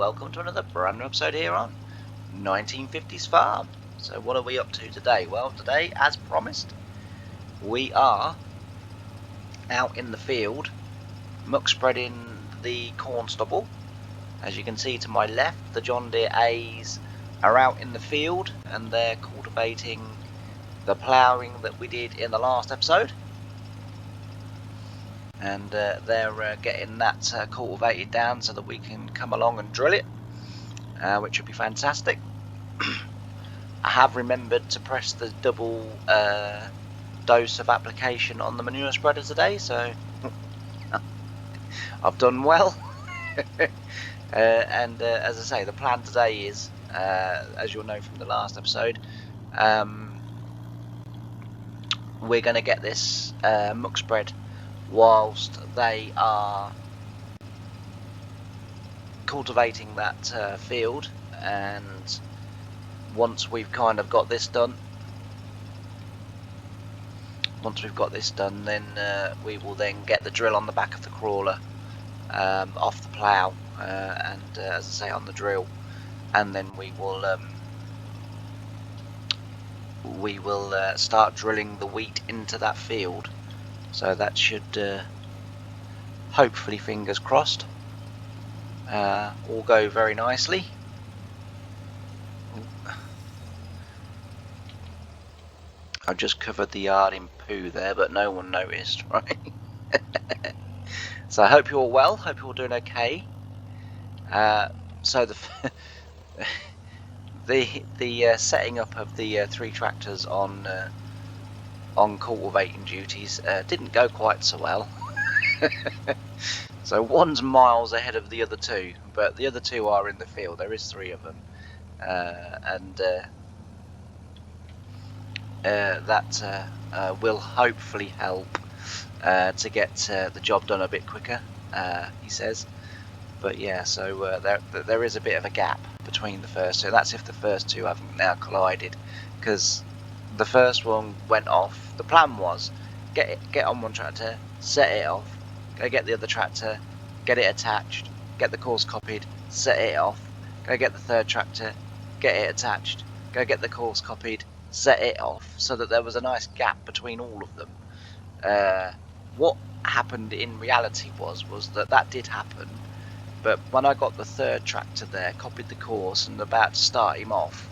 welcome to another brand new episode here on 1950's Farm. So what are we up to today? Well, today, as promised, we are out in the field muck spreading the corn stubble. As you can see to my left, the John Deere A's are out in the field and they're cultivating the ploughing that we did in the last episode. And they're getting that cultivated down so that we can come along and drill it, which would be fantastic. I have remembered to press the double dose of application on the manure spreader today, so I've done well. And as I say, the plan today is, as you'll know from the last episode, we're going to get this muck spread whilst they are cultivating that field, and once we've kind of got this done, then we will then get the drill on the back of the crawler off the plough, and as I say, on the drill, and then we will start drilling the wheat into that field. So that should hopefully, fingers crossed, all go very nicely. I just covered the yard in poo there, but no one noticed, right? So I hope you're all well, hope you're all doing okay. So the setting up of the 3 tractors on cultivating duties didn't go quite so well. So one's miles ahead of the other 2, but the other 2 are in the field. There is 3 of them, and that will hopefully help to get the job done a bit quicker, he says. But yeah, so there is a bit of a gap between the first 2. That's if the first 2 haven't now collided, because the first one went off. The plan was get on one tractor, set it off, go get the other tractor, get it attached, get the course copied, set it off, go get the third tractor, get it attached, go get the course copied, set it off, so that there was a nice gap between all of them. What happened in reality was that did happen, but when I got the third tractor there, copied the course and about to start him off,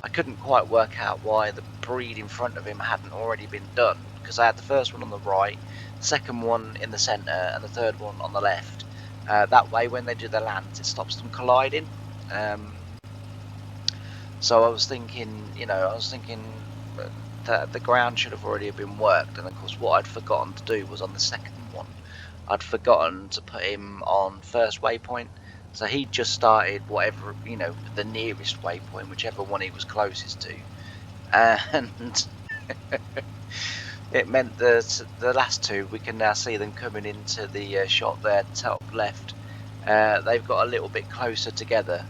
I couldn't quite work out why the breed in front of him hadn't already been done, because I had the first one on the right, the second one in the centre, and the third one on the left. That way, when they do the lands, it stops them colliding. So I was thinking, that the ground should have already been worked, and of course what I'd forgotten to do was on the second one, I'd forgotten to put him on first waypoint. So he just started whatever, the nearest waypoint, whichever one he was closest to, and it meant that the last 2, we can now see them coming into the shot there, top left. They've got a little bit closer together,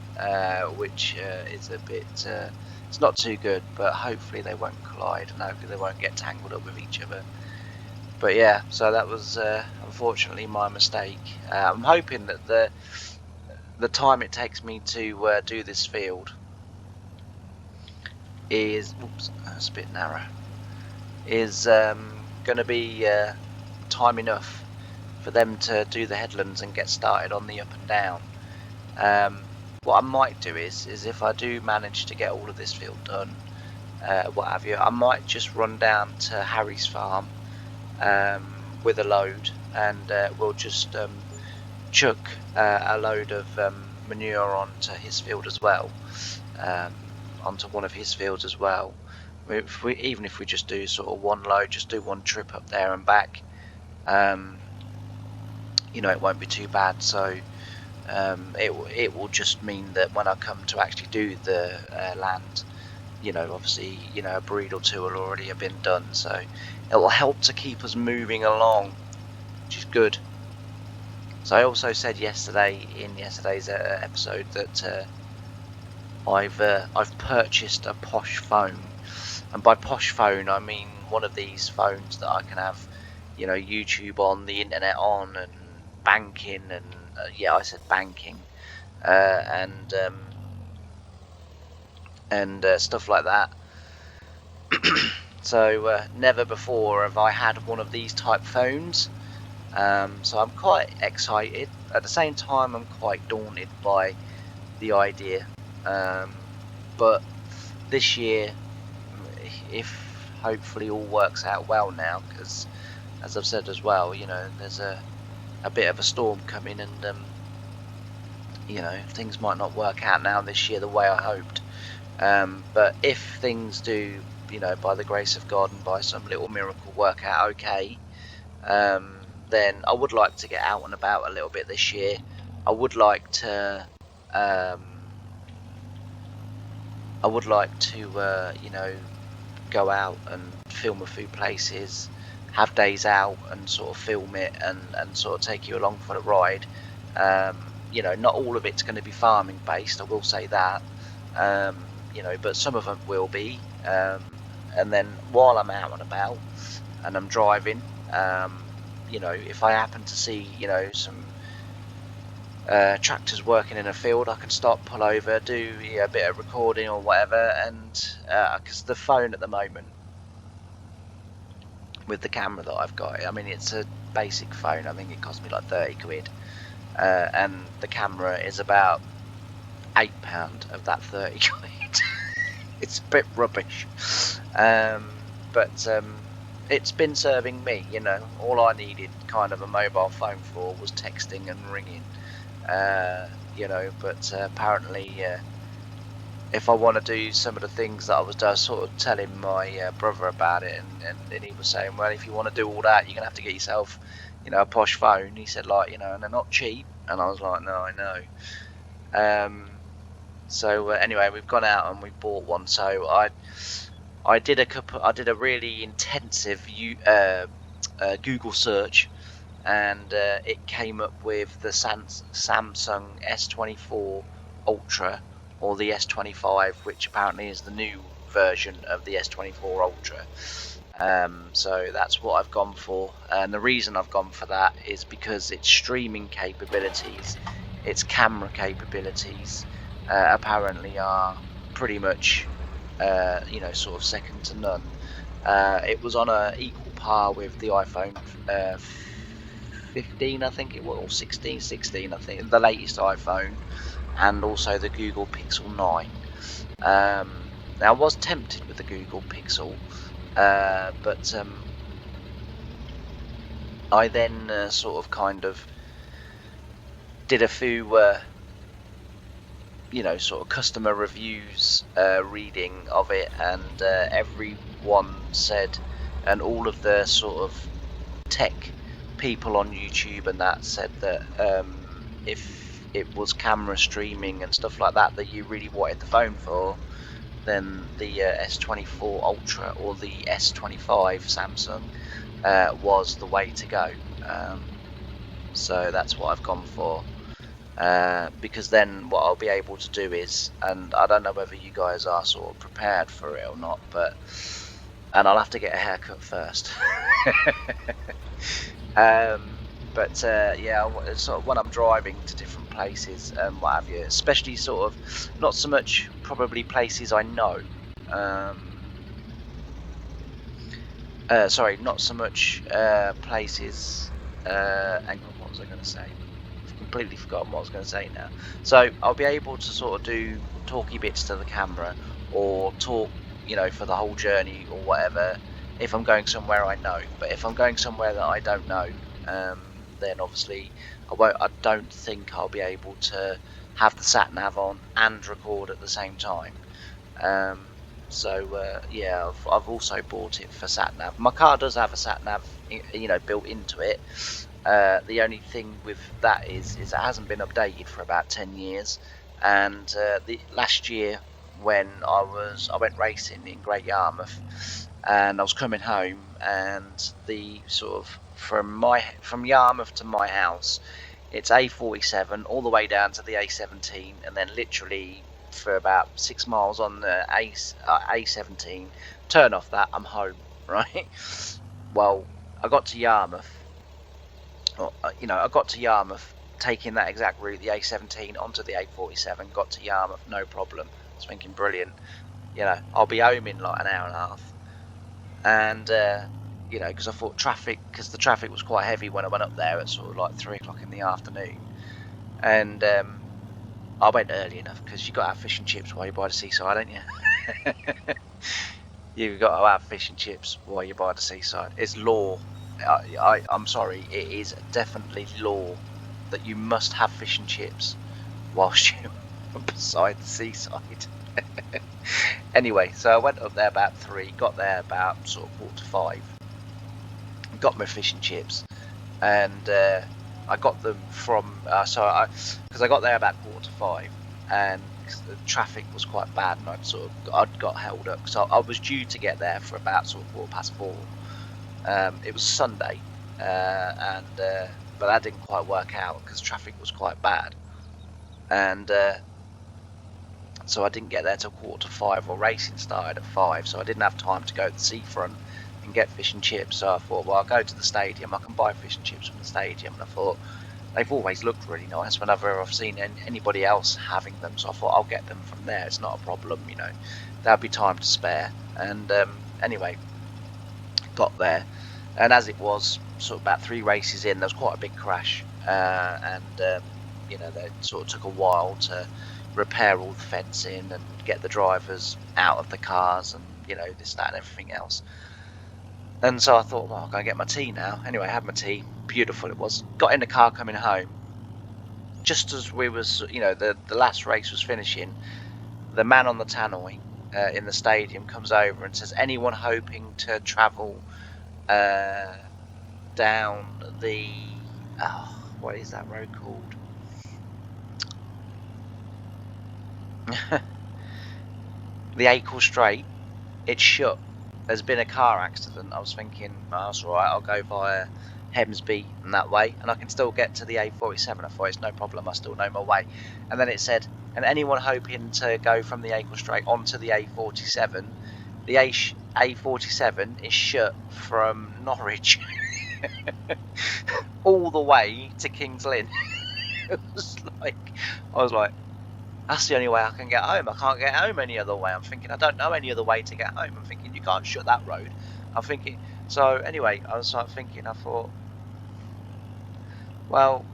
which is a bit, it's not too good, but hopefully they won't collide, and hopefully they won't get tangled up with each other. But yeah, so that was unfortunately my mistake. I'm hoping that the time it takes me to do this field is, oops, that's a bit narrow, is going to be time enough for them to do the headlands and get started on the up and down. What I might do is if I do manage to get all of this field done, what have you, I might just run down to Harry's farm with a load, and we'll just chuck a load of manure onto his field as well, onto one of his fields as well. Even if we just do sort of one load, just do one trip up there and back, it won't be too bad. So it will just mean that when I come to actually do the land, obviously, a breed or 2 will already have been done, so it will help to keep us moving along, which is good. So I also said in yesterday's episode that I've purchased a posh phone, and by posh phone I mean one of these phones that I can have, YouTube on, the internet on, and banking, and yeah, I said banking, and stuff like that. So never before have I had one of these type phones. So I'm quite excited. At the same time, I'm quite daunted by the idea. But this year, if hopefully all works out well now, because as I've said as well, you know, there's a bit of a storm coming, and you know, things might not work out now this year the way I hoped. But if things do, you know, by the grace of God and by some little miracle work out okay, then I would like to get out and about a little bit this year. I would like to, you know, go out and film a few places, have days out and sort of film it and sort of take you along for the ride. You know, not all of it's going to be farming based, I will say that. You know, but some of them will be. And then while I'm out and about and I'm driving, you know, if I happen to see, you know, some tractors working in a field, I can stop, pull over, do a bit of recording or whatever. And because the phone at the moment, with the camera that I've got, I mean, it's a basic phone. I think it cost me like 30 quid, and the camera is about £8 of that 30 quid. It's a bit rubbish, but it's been serving me, you know. All I needed kind of a mobile phone for was texting and ringing, you know, but apparently if I want to do some of the things that I was sort of telling my brother about it, and he was saying, well, if you want to do all that, you're gonna have to get yourself, you know, a posh phone. He said, like, you know, and they're not cheap. And I was like, no, I know. So anyway, we've gone out and we bought one. So I did a really intensive Google search, and it came up with the Samsung S24 Ultra, or the S25, which apparently is the new version of the S24 Ultra. So that's what I've gone for, and the reason I've gone for that is because its streaming capabilities, its camera capabilities, apparently are pretty much, you know, sort of second to none. It was on a equal par with the iPhone 15, I think it was, or 16, I think, the latest iPhone, and also the Google Pixel 9. Now I was tempted with the Google Pixel, but I then sort of kind of did a few, you know, sort of customer reviews reading of it, and everyone said, and all of the sort of tech people on YouTube and that said that if it was camera streaming and stuff like that that you really wanted the phone for, then the S24 Ultra or the S25 Samsung was the way to go. So that's what I've gone for, because then what I'll be able to do is, and I don't know whether you guys are sort of prepared for it or not, and I'll have to get a haircut first. But yeah, sort of when I'm driving to different places and what have you, especially sort of not so much probably places I know. Sorry, not so much places. Hang on, what was I going to say? I've completely forgotten what I was going to say now. So I'll be able to sort of do talky bits to the camera, or talk, you know, for the whole journey or whatever, if I'm going somewhere I know. But if I'm going somewhere that I don't know, then obviously I don't think I'll be able to have the sat nav on and record at the same time. So yeah, I've also bought it for sat nav. My car does have a sat nav, you know, built into it. The only thing with that is it hasn't been updated for about 10 years. And the last year when I went racing in Great Yarmouth, and I was coming home, and the sort of from Yarmouth to my house, it's A47 all the way down to the A17, and then literally for about 6 miles on the A17, turn off that, I'm home, right? Well, I got to Yarmouth, you know, I got to Yarmouth taking that exact route, the A17 onto the A47, got to Yarmouth, no problem. I was thinking, brilliant, you know, I'll be home in like an hour and a half. And you know, because I thought because the traffic was quite heavy when I went up there at sort of like 3 o'clock in the afternoon. And I went early enough because you got to have fish and chips while you're by the seaside, don't you? You've got to have fish and chips while you're by the seaside. It's law. I'm sorry, it is definitely law that you must have fish and chips whilst you're beside the seaside. Anyway, so I went up there about 3, got there about sort of 4 to 5, got my fish and chips, and I got them from because I got there about 4 to 5, and the traffic was quite bad, and I'd got held up, so I was due to get there for about sort of 4:04. It was Sunday, but that didn't quite work out because traffic was quite bad, and so I didn't get there till 4:45, or racing started at 5, so I didn't have time to go to the seafront and get fish and chips. So I thought, well, I'll go to the stadium, I can buy fish and chips from the stadium. And I thought, they've always looked really nice whenever I've seen anybody else having them, so I thought I'll get them from there, it's not a problem, you know, there'll be time to spare. And anyway, got there, and as it was sort of about 3 races in, there was quite a big crash, and you know, they sort of took a while to repair all the fencing and get the drivers out of the cars, and you know, this, that, and everything else. And so I thought, well, I'm gonna get my tea now. Anyway, I had my tea, beautiful it was. Got in the car coming home, just as we was, you know, the last race was finishing, the man on the tannoy in the stadium comes over and says, anyone hoping to travel down the what is that road called? The Acle Strait, it's shut. There's been a car accident. I was thinking, oh, that's alright, I'll go via Hemsby and that way, and I can still get to the A47. I thought, it's no problem, I still know my way. And then it said, and anyone hoping to go from the Acle Strait onto the A47, the A47 is shut from Norwich all the way to King's Lynn. I was like, that's the only way I can get home. I can't get home any other way. I'm thinking, I don't know any other way to get home. I'm thinking, you can't shut that road. I'm thinking, so anyway, I was like thinking, I thought, well,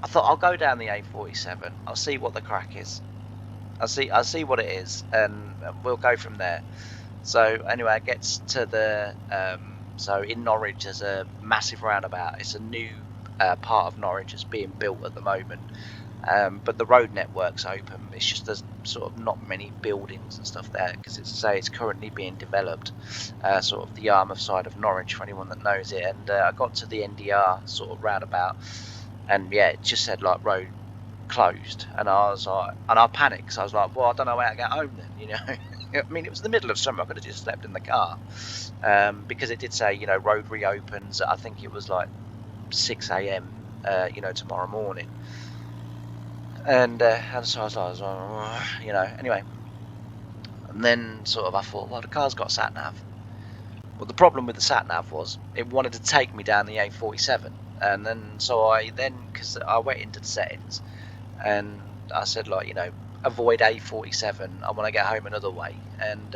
I thought I'll go down the A47. I'll see what the crack is. I'll see what it is, and we'll go from there. So anyway, it gets to the so in Norwich there's a massive roundabout. It's a new part of Norwich that's being built at the moment. But the road network's open. It's just there's sort of not many buildings and stuff there, because it's currently being developed, sort of the Yarmouth side of Norwich, for anyone that knows it. And I got to the NDR sort of roundabout, and yeah, it just said like road closed, and I was like, and I panicked because I was like, well, I don't know how to get home then, you know. I mean, it was the middle of summer, I could have just slept in the car, because it did say, you know, road reopens, I think it was like 6 AM, you know, tomorrow morning. And so I was like, oh, you know, anyway. And then sort of I thought, well, the car's got sat nav. Well, the problem with the sat nav was it wanted to take me down the A47, and then because I went into the settings, and I said, like, you know, avoid A47. I want to get home another way, and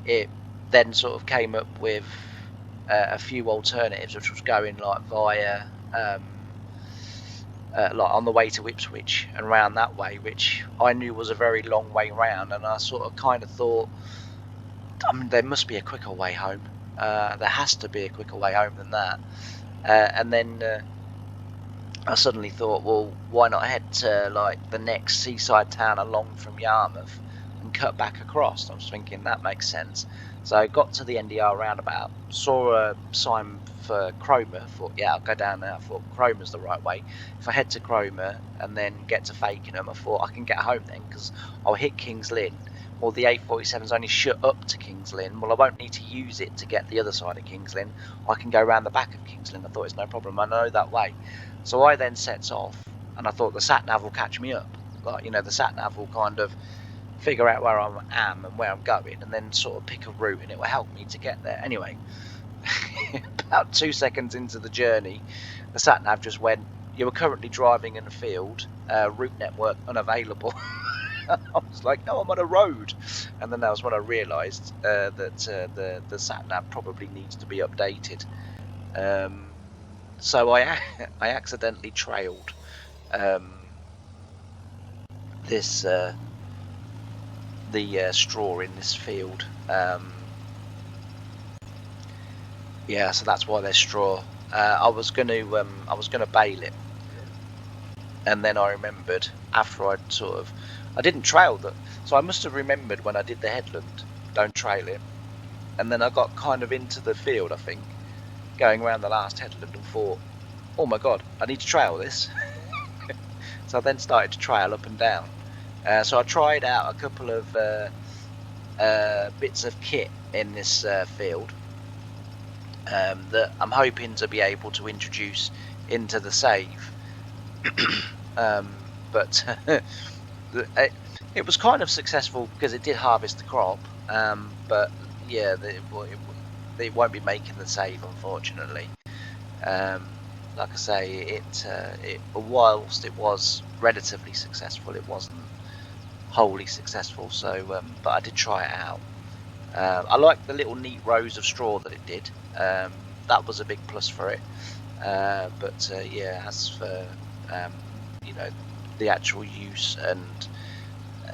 it then sort of came up with a few alternatives, which was going like via. Like on the way to Ipswich and round that way, which I knew was a very long way round, and I sort of kind of thought, I mean, there must be a quicker way home. There has to be a quicker way home than that. And then I suddenly thought, well, why not head to like the next seaside town along from Yarmouth and cut back across? I was thinking that makes sense. So I got to the NDR roundabout, saw a sign for Cromer, thought, yeah, I'll go down there. I thought Cromer's the right way. If I head to Cromer and then get to Fakenham, I thought I can get home then, because I'll hit King's Lynn. Well, the A47's only shut up to King's Lynn. Well, I won't need to use it to get the other side of King's Lynn. I can go around the back of King's Lynn. I thought, it's no problem, I know that way. So I then sets off, and I thought the sat-nav will catch me up. Like, you know, the sat-nav will kind of figure out where I am and where I'm going, and then sort of pick a route, and it will help me to get there. Anyway, about 2 seconds into the journey, the sat nav just went, "You are currently driving in a field, route network unavailable." I was like, "No, I'm on a road." And then that was when I realised that the sat nav probably needs to be updated. So I accidentally trailed this the straw in this field. Yeah, so that's why there's straw. I was gonna bale it, and then I remembered after I didn't trail that, so I must have remembered when I did the headland, don't trail it, and then I got kind of into the field, I think, going around the last headland, and thought, oh my god, I need to trail this. So I then started to trail up and down. So I tried out a couple of bits of kit in this field that I'm hoping to be able to introduce into the save. But it was kind of successful because it did harvest the crop, but yeah, it won't be making the save, unfortunately. Like I say, whilst it was relatively successful, it wasn't wholly successful. So, but I did try it out. I like the little neat rows of straw that it did. That was a big plus for it. But yeah, as for you know, the actual use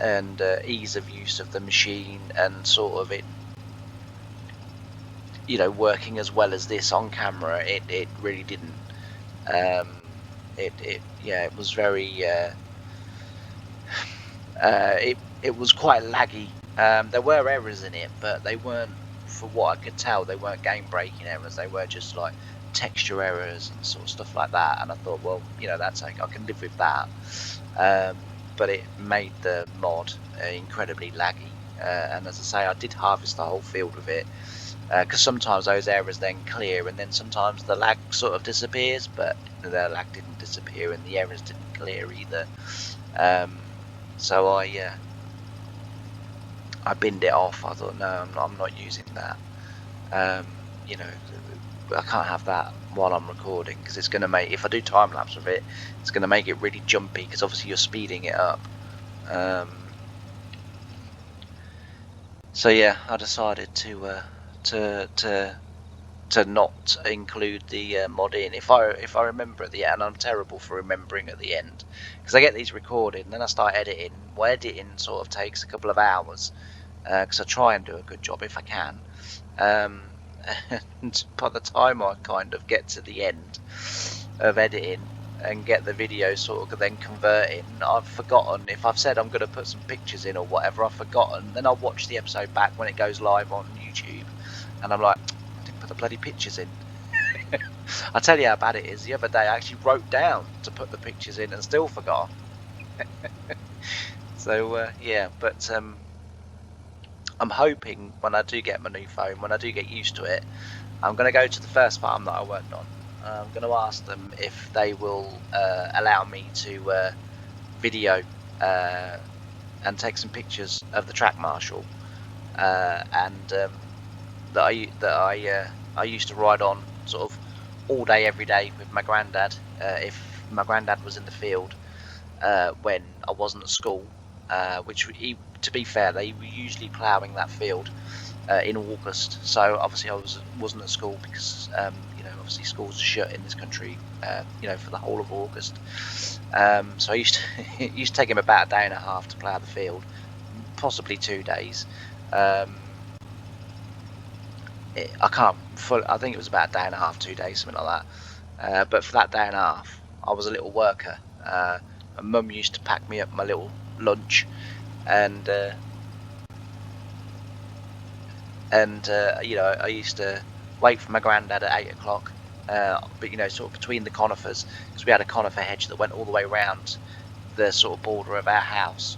and ease of use of the machine, and sort of it, working as well as this on camera, it really didn't. It was very it was quite laggy. There were errors in it, but they weren't, for what I could tell, they weren't game breaking errors. They were just like texture errors and sort of stuff like that. And I thought, well, that's I can live with that. But it made the mod incredibly laggy. And as I say, I did harvest the whole field with it, because sometimes those errors then clear, and then sometimes the lag sort of disappears, but the lag didn't disappear and the errors didn't clear either. So I binned it off. I thought, no, I'm not using that. I can't have that while I'm recording, because it's going to make, if I do time lapse with it, it's going to make it really jumpy, because obviously you're speeding it up. So yeah, I decided to not include the mod in. If I remember at the end, and I'm terrible for remembering at the end, because I get these recorded and then I start editing. Well, editing sort of takes a couple of hours, because I try and do a good job if I can. And by the time I kind of get to the end of editing and get the video sort of then converting, I've forgotten, if I've said I'm going to put some pictures in or whatever, I've forgotten. Then I'll watch the episode back when it goes live on YouTube, and I'm like, I didn't put the bloody pictures in. I tell you how bad it is. The other day I actually wrote down to put the pictures in and still forgot. So yeah, but I'm hoping when I do get my new phone, when I do get used to it, I'm going to go to the first farm that I worked on. I'm going to ask them if they will allow me to video and take some pictures of the track marshal, and that I used to ride on sort of all day every day with my granddad, if my granddad was in the field when I wasn't at school, which to be fair, they were usually ploughing that field in August. So obviously I wasn't at school because obviously schools are shut in this country for the whole of August. So I used to it used to take him about a day and a half to plough the field, possibly 2 days. I think it was about a day and a half, 2 days, something like that. But for that day and a half, I was a little worker. My mum used to pack me up my little lunch, and I used to wait for my granddad at 8 o'clock. But sort of between the conifers, because we had a conifer hedge that went all the way around the sort of border of our house,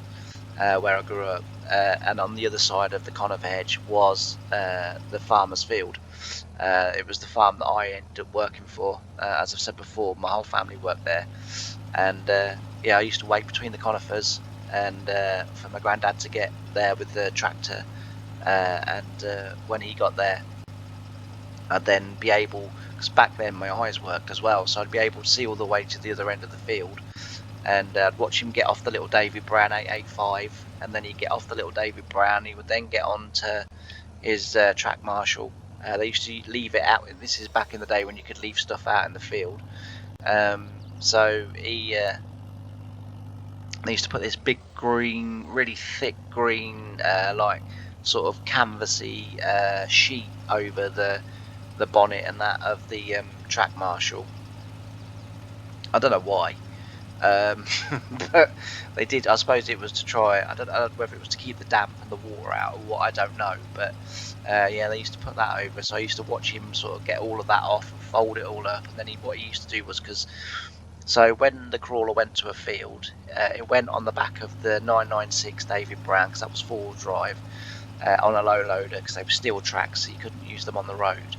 where I grew up, and on the other side of the conifer hedge was the farmer's field. It was the farm that I ended up working for. As I've said before, my whole family worked there, and I used to wait between the conifers and for my granddad to get there with the tractor, and when he got there, I'd then be able, because back then my eyes worked as well, so I'd be able to see all the way to the other end of the field, and I'd watch him get off the little David Brown 885, and then he'd get off the little David Brown. He would then get on to his track marshal. They used to leave it out. This is back in the day when you could leave stuff out in the field. So they used to put this big green, really thick green, like sort of canvassy sheet over the bonnet and that of the track marshal. I don't know why, but they did. I suppose it was to try. I don't know whether it was to keep the damp and the water out or what. I don't know, but yeah, they used to put that over. So I used to watch him sort of get all of that off and fold it all up, and then what he used to do was so when the crawler went to a field, it went on the back of the 996 David Brown, because that was four-wheel drive, on a low loader, because they were steel tracks, so you couldn't use them on the road.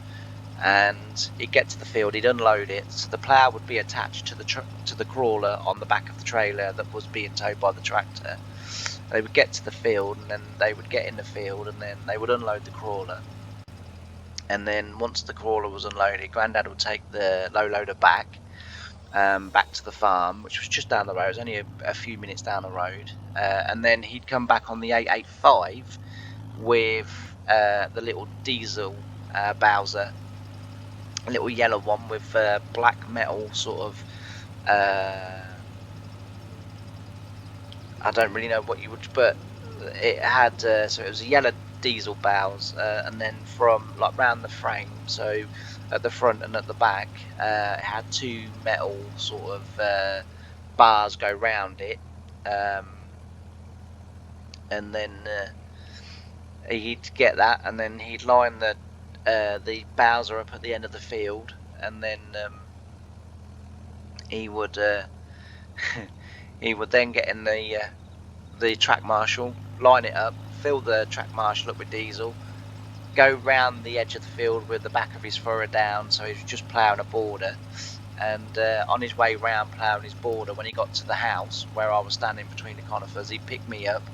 And he'd get to the field, he'd unload it, so the plough would be attached to the crawler on the back of the trailer that was being towed by the tractor. They would get to the field, and then they would get in the field, and then they would unload the crawler. And then once the crawler was unloaded, Grandad would take the low loader back to the farm, which was just down the road. It was only a few minutes down the road, and then he'd come back on the 885 with the little diesel Bowser, a little yellow one with black metal sort of. I don't really know what you would, but it had so it was a yellow diesel bows, and then from like round the frame, so at the front and at the back, it had two metal sort of bars go round it, and then he'd get that, and then he'd line the Bowser up at the end of the field, and then he would he would then get in the track marshal, line it up, fill the track marshal up with diesel, go round the edge of the field with the back of his furrow down, so he was just ploughing a border. And on his way round ploughing his border, when he got to the house where I was standing between the conifers, he'd pick me up,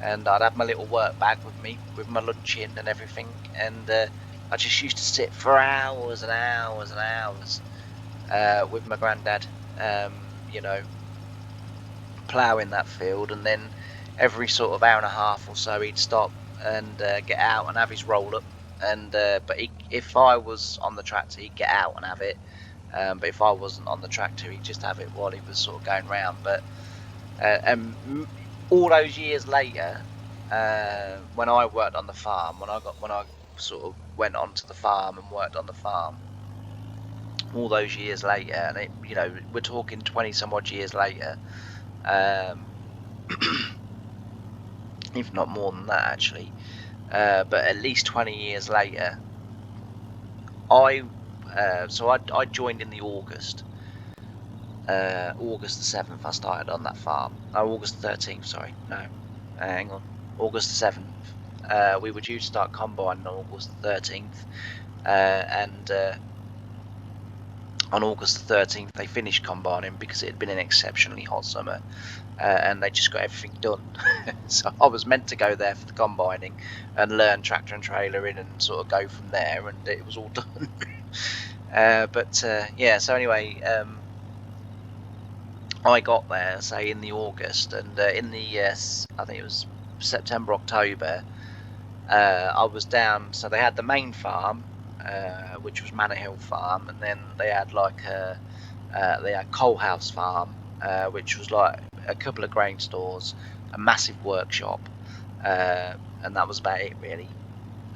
and I'd have my little work bag with me, with my lunch in and everything, and I just used to sit for hours and hours and hours with my granddad, you know, ploughing that field. And then every sort of hour and a half or so he'd stop and get out and have his roll up, and but if I was on the tractor, he'd get out and have it, but if I wasn't on the tractor, he'd just have it while he was sort of going round. But all those years later, when I worked on the farm, when I sort of went onto the farm and worked on the farm, all those years later, and it, you know, we're talking 20 some odd years later, if not more than that actually, but at least 20 years later, I joined in the August the 7th. I started on that farm. Oh, August the 13th, sorry, no, hang on, August the 7th. We were due to start combining on August the 13th, and on August the 13th they finished combining because it had been an exceptionally hot summer, and they just got everything done. So I was meant to go there for the combining and learn tractor and trailer in and sort of go from there, and it was all done. But yeah, so anyway, I got there, say, in the August, and in the I think it was September, October, I was down. So they had the main farm, which was Manor Hill Farm, and then they had like they had Coal House Farm, which was like a couple of grain stores, a massive workshop, and that was about it really.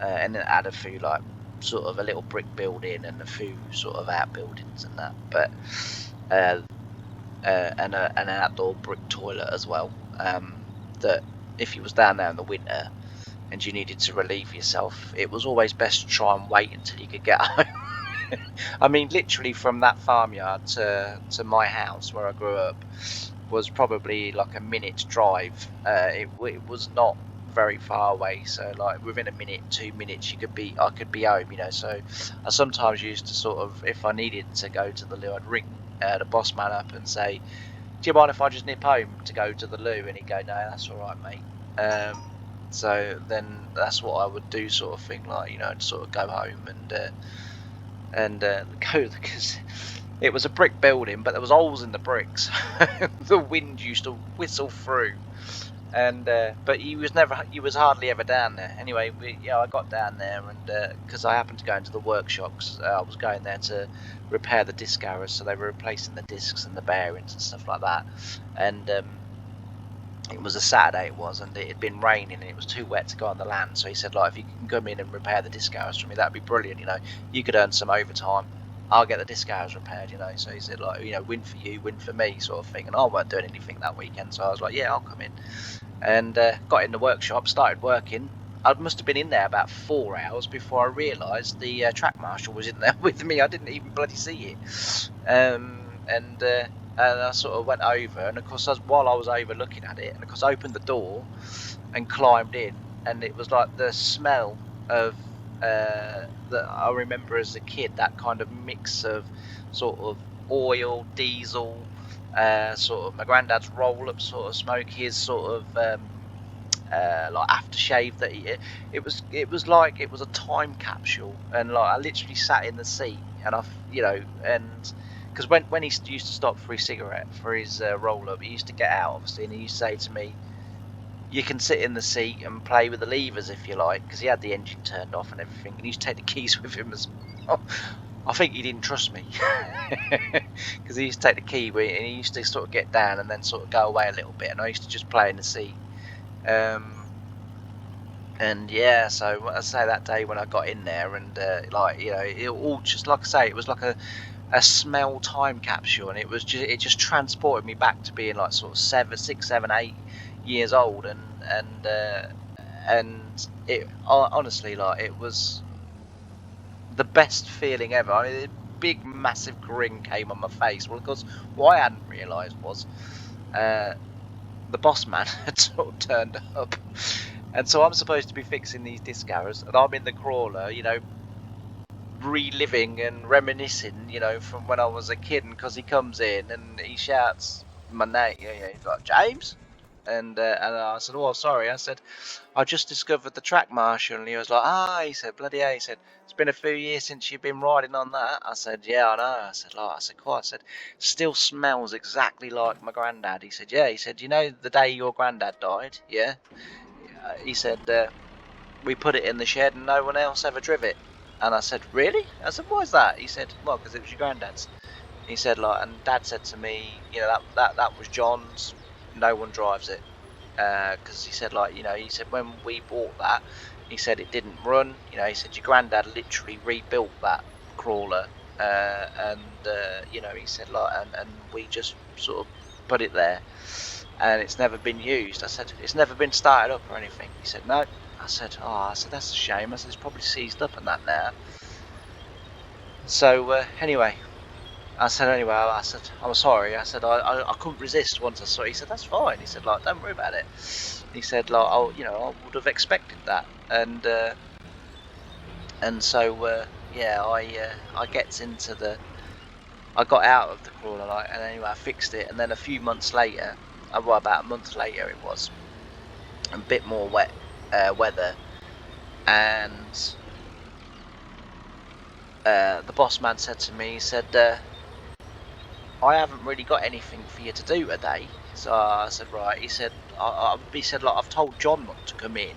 And then it had a few like sort of a little brick building and a few sort of outbuildings and that, but and an outdoor brick toilet as well. That if you was down there in the winter and you needed to relieve yourself, it was always best to try and wait until you could get home. I mean, literally from that farmyard to my house where I grew up was probably like a minute's drive. It was not very far away, so like within a minute, 2 minutes, I could be home, you know. So I sometimes used to sort of, if I needed to go to the loo, I'd ring the boss man up and say, "Do you mind if I just nip home to go to the loo?" And he'd go, "No, that's all right, mate." So then that's what I would do, sort of thing, like, you know, I'd sort of go home and and because it was a brick building, but there was holes in the bricks. The wind used to whistle through, and but he was hardly ever down there. Anyway, I got down there, and because I happened to go into the workshop, 'cause, I was going there to repair the disc arrows, so they were replacing the discs and the bearings and stuff like that, and it was a Saturday, it was, and it had been raining and it was too wet to go on the land. So he said, like, if you can come in and repair the disc arrows for me, that'd be brilliant. You could earn some overtime. I'll get the disc arrows repaired. So he said, like, win for you, win for me, sort of thing. And I weren't doing anything that weekend, so I was like, yeah, I'll come in. And got in the workshop, started working. I must have been in there about 4 hours before I realised the track marshal was in there with me. I didn't even bloody see it. And I sort of went over, and of course, while I was over looking at it, and of course, I opened the door and climbed in, and it was like the smell of that I remember as a kid, that kind of mix of sort of oil, diesel, sort of my granddad's roll-up sort of smoke, his sort of like aftershave. It was like it was a time capsule, and like I literally sat in the seat, and and because when he used to stop for his cigarette, for his roll-up, he used to get out, obviously, and he used to say to me, you can sit in the seat and play with the levers if you like, because he had the engine turned off and everything, and he used to take the keys with him as well. I think he didn't trust me, because he used to take the key and he used to sort of get down and then sort of go away a little bit, and I used to just play in the seat. And yeah, so I say that day when I got in there, and it all just, like I say, it was like a smell time capsule, and it just transported me back to being like sort of 6, 7, 8 years old, and it honestly, like, it was the best feeling ever. I mean, a big massive grin came on my face. Well, of course, what I hadn't realised was the boss man had sort of turned up, and so I'm supposed to be fixing these disc arrows, and I'm in the crawler, reliving and reminiscing, from when I was a kid. And because he comes in and he shouts my name, he's like, James, and I said, oh, sorry, I said, I just discovered the track marshal, and he was like, he said, bloody hell, he said, it's been a few years since you've been riding on that. I said, yeah, I know. I said, quite. I said, still smells exactly like my granddad. He said, yeah. He said, the day your granddad died, yeah. He said, we put it in the shed and no one else ever driv it. And I said, really? I said, why is that? He said, well, because it was your granddad's. He said, like, and Dad said to me, that was John's. No one drives it. Because he said, like, he said when we bought that, he said it didn't run. He said your granddad literally rebuilt that crawler, he said, like, and we just sort of put it there, and it's never been used. I said, it's never been started up or anything. He said, no. I said, that's a shame. I said, it's probably seized up and that now. So anyway, I said, I'm sorry. I said, I couldn't resist once I saw it. He said, that's fine. He said, like, don't worry about it. He said, like, I would have expected that. And so I gets into I got out of the crawler, like, and anyway, I fixed it. And then a few months later, about a month later it was, a bit more wet weather, and the boss man said to me, he said, I haven't really got anything for you to do today. So I said, right. He said, like, I've told John not to come in,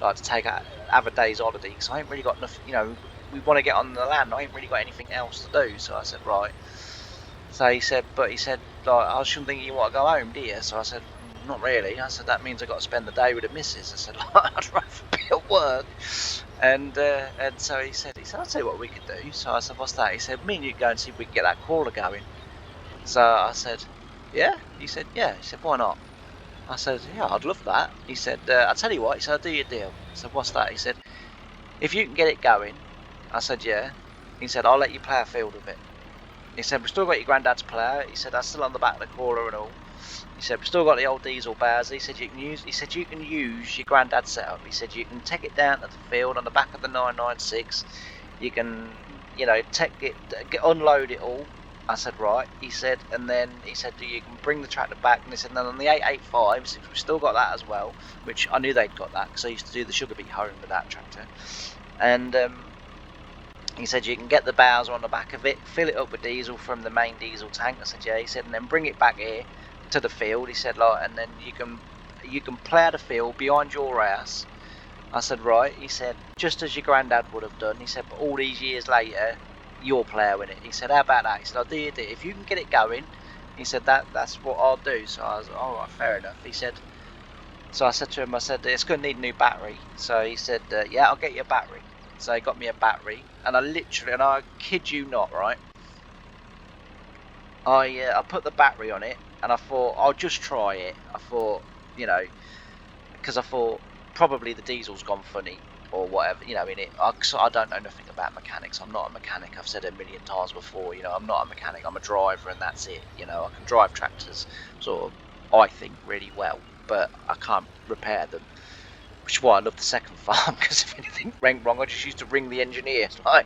like, to have a day's holiday, because I ain't really got nothing, we want to get on the land, I ain't really got anything else to do. So I said, right. So he said, like, I shouldn't think you want to go home, do you? So I said, not really. I said, that means I've got to spend the day with the missus. I said, like, I'd rather be at work. And so he said, I'll tell you what we could do. So I said, what's that? He said, me and you go and see if we can get that crawler going. So I said, yeah? He said, yeah. He said, why not? I said, yeah, I'd love that. He said, I'll tell you what. He said, I'll do you a deal. I said, what's that? He said, if you can get it going. I said, yeah. He said, I'll let you play a field with it. He said, we've still got your granddad's plough. He said, that's still on the back of the crawler and all. He said, we've still got the old diesel bars. He said, you can use your granddad's setup. He said, you can take it down to the field on the back of the 996. You can, take it, unload it all. I said, right. He said, and then he said, you can bring the tractor back. And he said, and then on the 885s, we've still got that as well, which I knew they'd got that because I used to do the sugar beet hoeing with that tractor. And He said you can get the Bowser on the back of it, fill it up with diesel from the main diesel tank. I said yeah. He said, and then bring it back here to the field. He said, like, and then you can plough the field behind your house. I said right. He said, just as your granddad would have done. He said, but all these years later, you're ploughing it. He said, how about that? He said, I'll do it. If you can get it going. He said that's what I'll do. So I was like, all right, fair enough. He said, so I said to him, I said, it's going to need a new battery. So he said, yeah, I'll get you a battery. So he got me a battery, and I literally, and I kid you not, right, I put the battery on it, and I thought, I'll just try it. I thought, you know, because I thought, probably the diesel's gone funny, or whatever, you know, in it. I don't know nothing about mechanics. I'm not a mechanic. I've said it a million times before, you know, I'm not a mechanic. I'm a driver, and that's it. You know, I can drive tractors, sort of, I think, really well, but I can't repair them. Which is why I love the second farm, because if anything went wrong, I just used to ring the engineer. Like,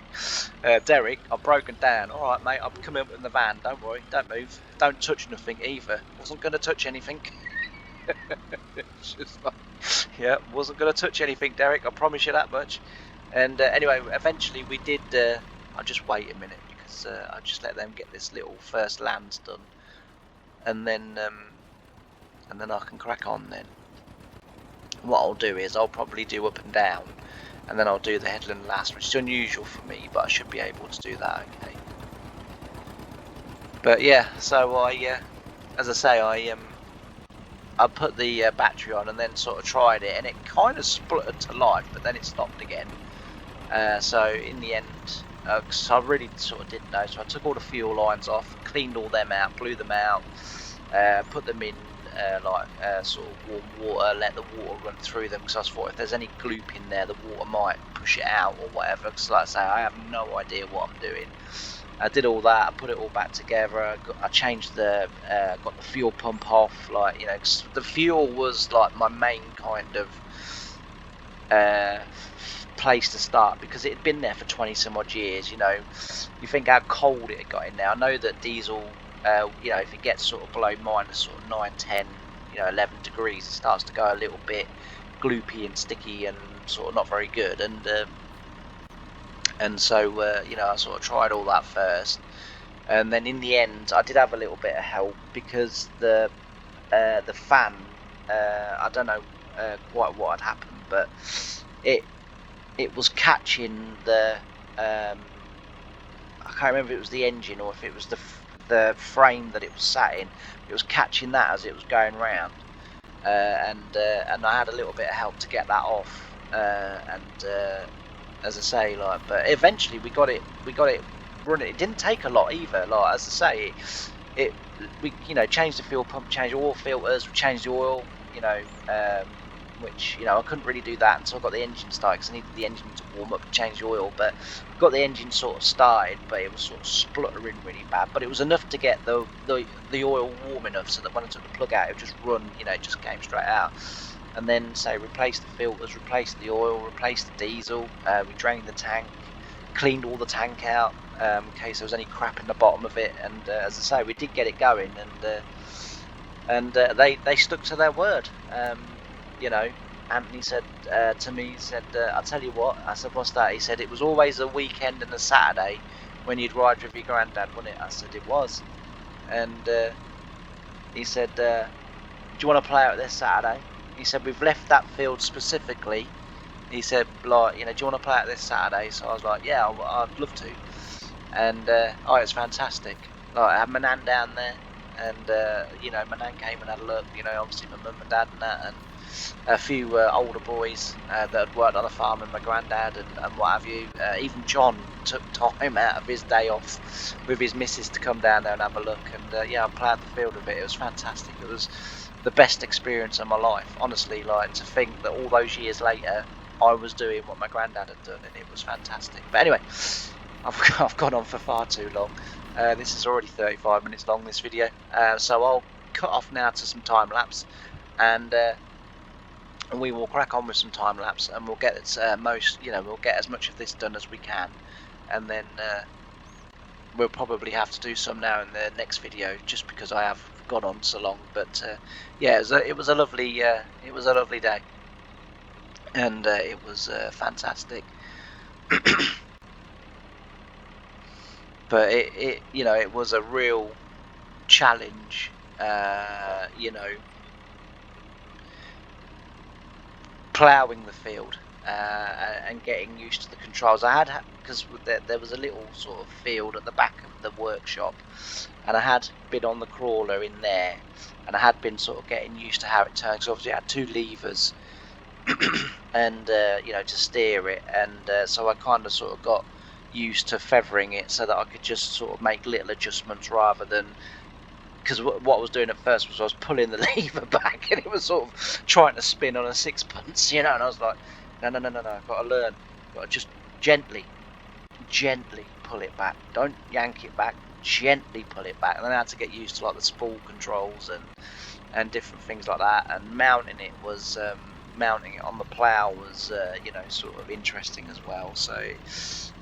Derek, I've broken down. All right, mate, I'll come up in the van. Don't worry, don't move. Don't touch nothing either. Wasn't going to touch anything. Just like, yeah, wasn't going to touch anything, Derek. I promise you that much. And anyway, eventually we did. I'll just wait a minute, because I just let them get this little first lands done, and then I can crack on then. What I'll do is I'll probably do up and down, and then I'll do the headland last, which is unusual for me, but I should be able to do that okay. But yeah, so I as I say, I put the battery on and then sort of tried it, and it kind of spluttered to life, but then it stopped again. So in the end, cause I really sort of didn't know, so I took all the fuel lines off, cleaned all them out, blew them out, put them in sort of warm water, let the water run through them, because I thought if there's any gloop in there, the water might push it out or whatever, because like I say, I have no idea what I'm doing. I did all that, I put it all back together, I changed got the fuel pump off, like, you know, 'cause the fuel was like my main kind of place to start, because it had been there for 20 some odd years. You know, you think how cold it had got in there. I know that diesel, you know, if it gets sort of below minus sort of 9, 10, you know, 11 degrees, it starts to go a little bit gloopy and sticky and sort of not very good. And so you know, I sort of tried all that first, and then in the end I did have a little bit of help, because the fan, I don't know quite what had happened, but it was catching the I can't remember if it was the engine or if it was the frame that it was sat in. It was catching that as it was going round, and I had a little bit of help to get that off, as I say, like, but eventually we got it running. It didn't take a lot either, like, as I say, we, you know, changed the fuel pump, changed oil filters, we changed the oil, you know, which, you know, I couldn't really do that until I got the engine started, because I needed the engine to warm up and change the oil. But got the engine sort of started, but it was sort of spluttering really bad, but it was enough to get the oil warm enough so that when I took the plug out, it would just run, you know, it just came straight out. And then, say, replace the filters, replace the oil, replace the diesel, we drained the tank, cleaned all the tank out, in case there was any crap in the bottom of it. And as I say, we did get it going, and they stuck to their word. You know, Anthony said to me, he said, I'll tell you what. I said, what's that? He said, it was always a weekend and a Saturday when you'd ride with your granddad, wasn't it? I said, it was. And he said, do you want to play out this Saturday? He said, we've left that field specifically. He said, like, you know, do you want to play out this Saturday? So I was like, yeah, I'd love to. And oh, it's fantastic. Like, I had my nan down there, and you know, my nan came and had a look. You know, obviously my mum and dad and that, and a few older boys that had worked on the farm with my granddad and what have you. Even John took time out of his day off with his missus to come down there and have a look. And yeah, I played the field a bit. It was fantastic. It was the best experience of my life, honestly. Like, to think that all those years later, I was doing what my granddad had done, and it was fantastic. But anyway, I've gone on for far too long. This is already 35 minutes long, this video. So I'll cut off now to some time lapse, and we will crack on with some time lapse, and we'll get we'll get as much of this done as we can, and then we'll probably have to do some now in the next video, just because I have gone on so long. But yeah, it was a lovely day, and it was fantastic. but it was a real challenge, ploughing the field and getting used to the controls. Because there was a little sort of field at the back of the workshop, and I had been on the crawler in there, and I had been sort of getting used to how it turns. Obviously, it had 2 levers, and to steer it, and so I kind of sort of got used to feathering it so that I could just sort of make little adjustments rather than. Because what I was doing at first was I was pulling the lever back, and it was sort of trying to spin on a sixpence, and I was like, no, I've got to learn. I've got to just gently pull it back. Don't yank it back, gently pull it back. And then I had to get used to like the spool controls and different things like that. And mounting it on the plough was, sort of interesting as well. So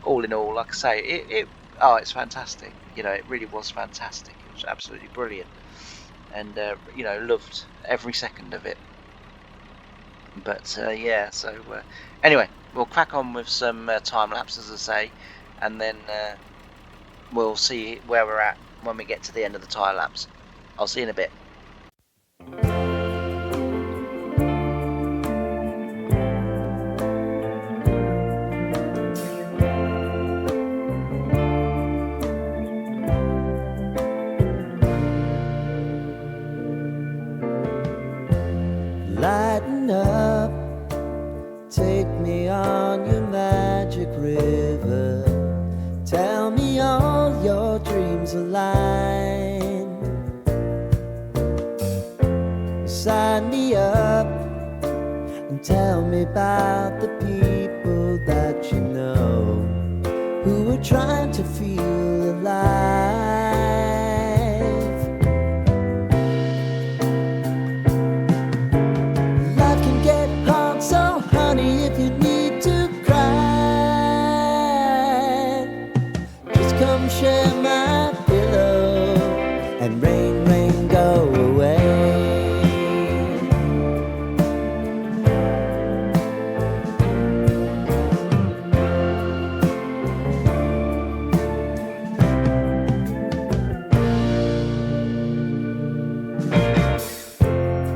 all in all, like I say, it's fantastic. It really was fantastic. It was absolutely brilliant, and loved every second of it. But anyway, we'll crack on with some time lapse, as I say, and then we'll see where we're at when we get to the end of the time lapse. I'll see you in a bit. Lighten up, take me on your magic river. Tell me all your dreams align. Sign me up and tell me about the people that you know who are trying to feel alive. Share my pillow and rain, rain, go away.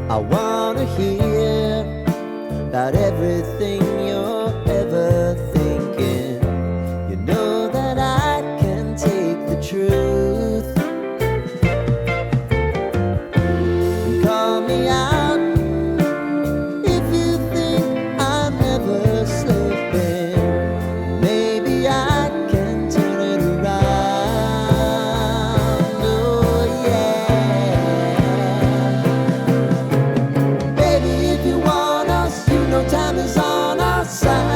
I wanna hear about everything you're ever thinking. You know that I can take the truth. Call me out if you think I'm ever slipping. Maybe I can turn it around. Oh yeah. Baby, if you want us, you know time is on our side.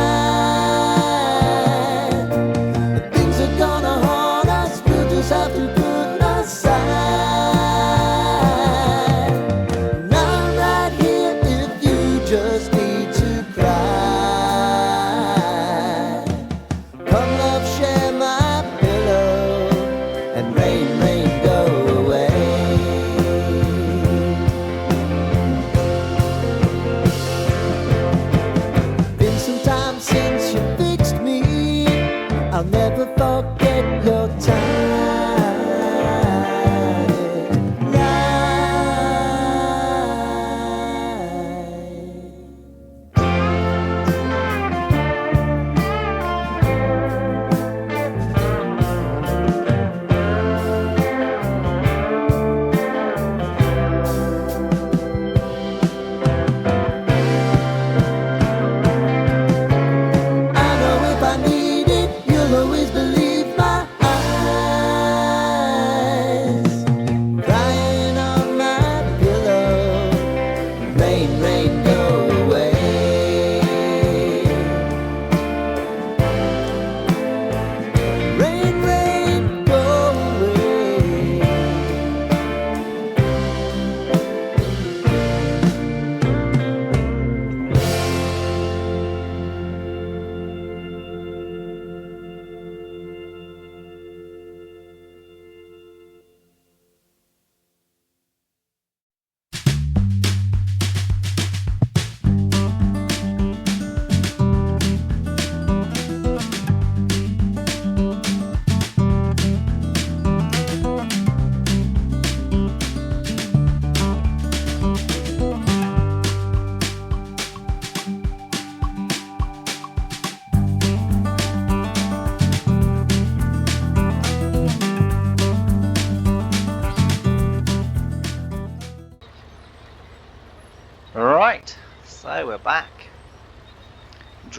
Have to put aside. And I'm right here if you just need to cry. Come love, share my pillow and rain, rain, go away. Been some time since you fixed me. I'll never forget your time.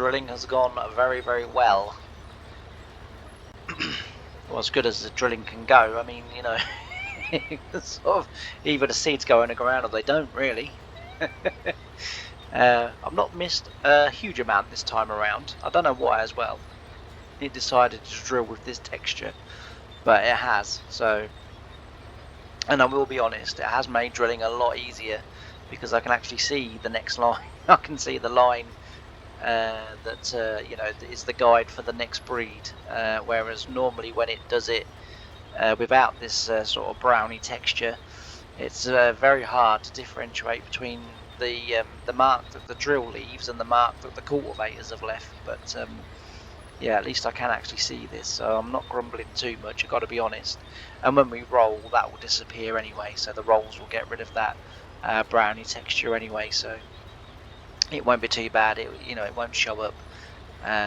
drilling has gone very, very well. Well, as good as the drilling can go. I mean, you know, sort of either the seeds go in the ground or they don't really. I've not missed a huge amount this time around. I don't know why as well. It decided to drill with this texture, but it has. So, and I will be honest, it has made drilling a lot easier because I can actually see the next line. I can see the line that you know, is the guide for the next breed. Whereas normally when it does it without this sort of browny texture, it's very hard to differentiate between the mark that the drill leaves and the mark that the cultivators have left. But yeah, at least I can actually see this, so I'm not grumbling too much, I've got to be honest. And when we roll, that will disappear anyway, so the rolls will get rid of that browny texture anyway, so it won't be too bad. It, you know, it won't show up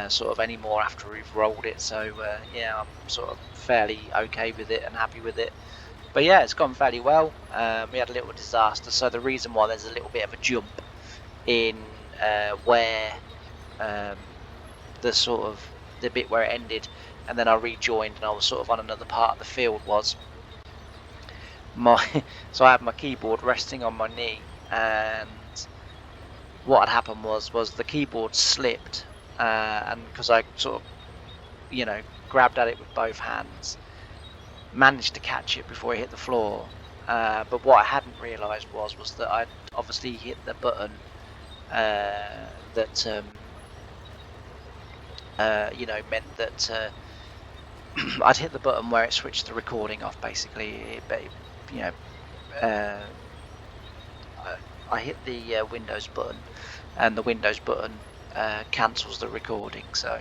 sort of anymore after we've rolled it. So yeah, I'm sort of fairly okay with it and happy with it. But yeah, it's gone fairly well. We had a little disaster, so the reason why there's a little bit of a jump in where the sort of the bit where it ended, and then I rejoined and I was sort of on another part of the field was so I had my keyboard resting on my knee, and what had happened was the keyboard slipped, and because I sort of, you know, grabbed at it with both hands, managed to catch it before it hit the floor, but what I hadn't realised was that I'd obviously hit the button that you know, meant that I'd hit the button where it switched the recording off. Basically, you know, I hit the Windows button, and the Windows button cancels the recording. So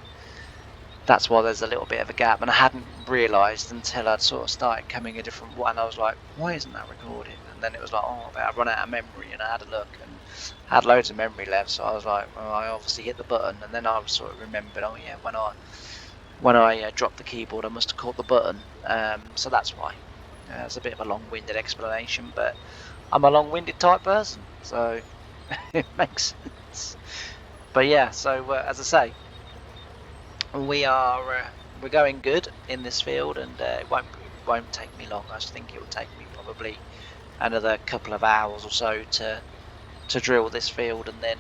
that's why there's a little bit of a gap, and I hadn't realised until I'd sort of started coming a different one. I was like, why isn't that recording? And then it was like, oh, I've run out of memory, and I had a look and had loads of memory left. So I was like, well, I obviously hit the button, and then I sort of remembered, oh yeah, when I dropped the keyboard, I must have caught the button. So that's why. It's a bit of a long-winded explanation, but I'm a long-winded type person, so it makes sense. But yeah, so as I say, we're going good in this field, and it won't take me long. I think it will take me probably another couple of hours or so to drill this field, and then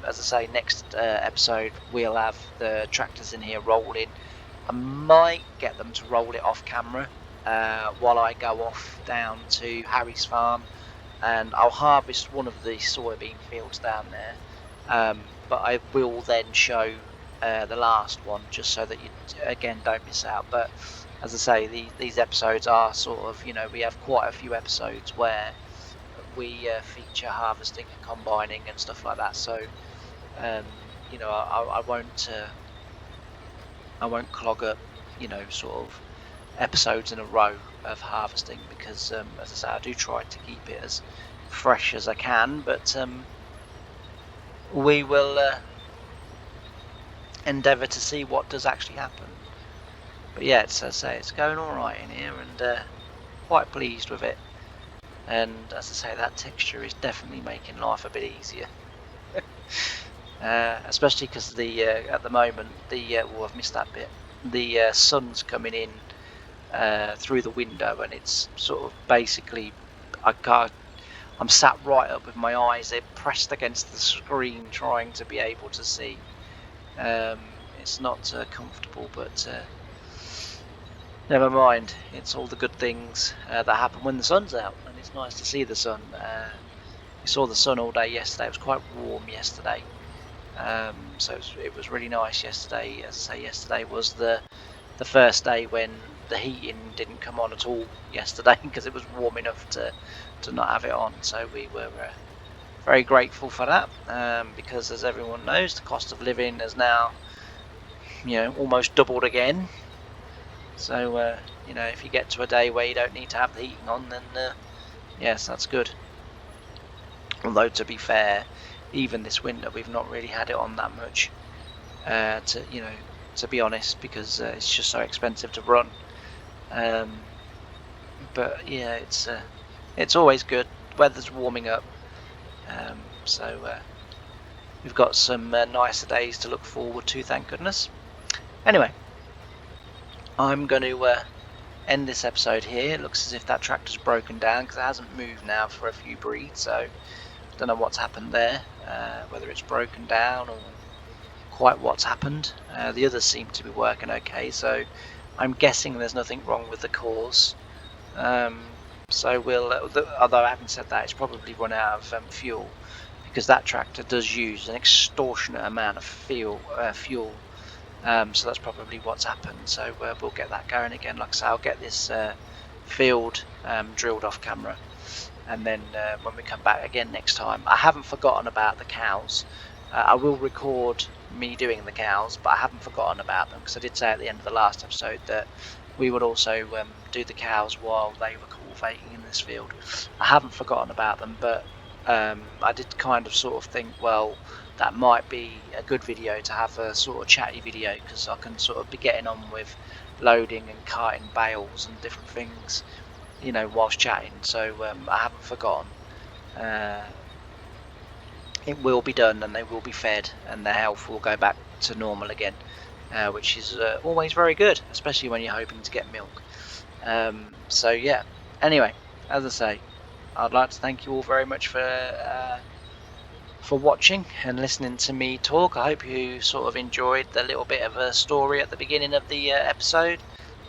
as I say, next episode we'll have the tractors in here rolling. I might get them to roll it off camera while I go off down to Harry's farm, and I'll harvest one of the soybean fields down there, but I will then show the last one, just so that you again don't miss out. But as I say, these episodes are sort of, you know, we have quite a few episodes where we feature harvesting and combining and stuff like that, so you know, I won't clog up, you know, sort of episodes in a row of harvesting, because as I say, I do try to keep it as fresh as I can, but we will endeavour to see what does actually happen. But yeah, as I say, it's going alright in here, and quite pleased with it. And as I say, that texture is definitely making life a bit easier. Especially because at the moment well, I've missed that bit. The sun's coming in through the window, and it's sort of basically I'm sat right up with my eyes pressed against the screen, trying to be able to see. It's not comfortable, but never mind. It's all the good things that happen when the sun's out, and it's nice to see the sun. We saw the sun all day yesterday. It was quite warm yesterday, so it was really nice yesterday. As I say, yesterday was the first day when the heating didn't come on at all yesterday, because it was warm enough to not have it on. So we were very grateful for that, because as everyone knows, the cost of living has now, you know, almost doubled again. So you know, if you get to a day where you don't need to have the heating on, then yes, that's good. Although, to be fair, even this winter we've not really had it on that much, to be honest, because it's just so expensive to run. But yeah, it's always good. Weather's warming up, so we've got some nicer days to look forward to, thank goodness. Anyway, I'm going to end this episode here. It looks as if that tractor's broken down because it hasn't moved now for a few breeds, so I don't know what's happened there, whether it's broken down or quite what's happened. The others seem to be working okay, so I'm guessing there's nothing wrong with the cause. So we'll, although having said that, it's probably run out of fuel, because that tractor does use an extortionate amount of fuel. So that's probably what's happened. So we'll get that going again. Like I say, I'll get this field drilled off camera, and then when we come back again next time, I haven't forgotten about the cows. I will record me doing the cows, but I haven't forgotten about them, because I did say at the end of the last episode that we would also do the cows while they were cultivating in this field. I haven't forgotten about them, but I did kind of sort of think, well, that might be a good video to have, a sort of chatty video, because I can sort of be getting on with loading and carting bales and different things, you know, whilst chatting. So I haven't forgotten. It will be done, and they will be fed, and their health will go back to normal again, which is always very good, especially when you're hoping to get milk. So yeah, anyway, as I say, I'd like to thank you all very much for watching and listening to me talk. I hope you sort of enjoyed the little bit of a story at the beginning of the episode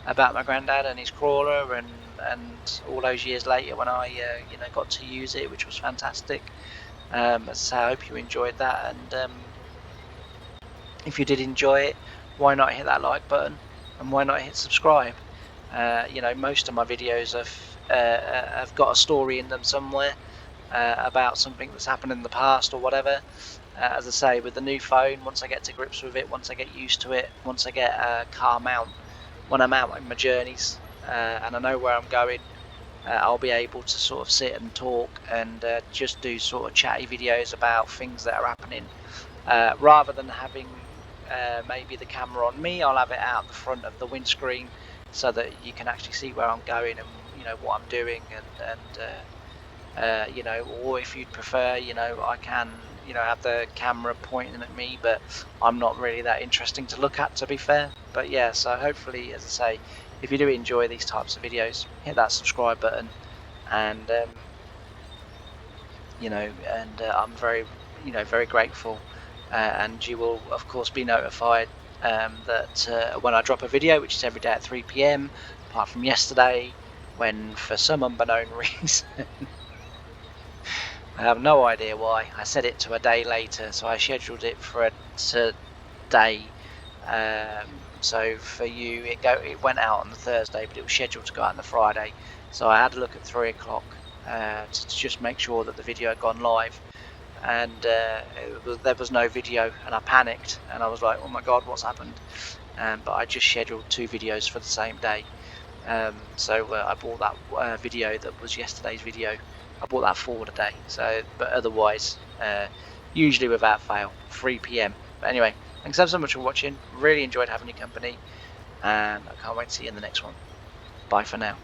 about my granddad and his crawler, and all those years later when I got to use it, which was fantastic. As I say, I hope you enjoyed that, and if you did enjoy it, why not hit that like button, and why not hit subscribe? Most of my videos have got a story in them somewhere, about something that's happened in the past or whatever. As I say, with the new phone, once I get to grips with it, once I get used to it, once I get a car mount, when I'm out on my journeys, and I know where I'm going, I'll be able to sort of sit and talk and just do sort of chatty videos about things that are happening, rather than having maybe the camera on me. I'll have it out the front of the windscreen so that you can actually see where I'm going and what I'm doing, and or if you'd prefer, I can have the camera pointing at me, but I'm not really that interesting to look at, to be fair. But yeah, so hopefully, as I say, if you do enjoy these types of videos, hit that subscribe button, and I'm very very grateful, and you will of course be notified that when I drop a video, which is every day at 3 PM, apart from yesterday, when for some unbeknown reason I have no idea why, I set it to a day later, so I scheduled it for a today. So for you, it went out on the Thursday, but it was scheduled to go out on the Friday. So I had a look at 3 o'clock to just make sure that the video had gone live, and there was no video, and I panicked, and I was like, oh my god, what's happened? But I just scheduled 2 videos for the same day. So I bought that video that was yesterday's video. I bought that forward a day. So, but otherwise, usually without fail, 3 PM. But anyway, thanks ever so much for watching. Really enjoyed having your company, and I can't wait to see you in the next one. Bye for now.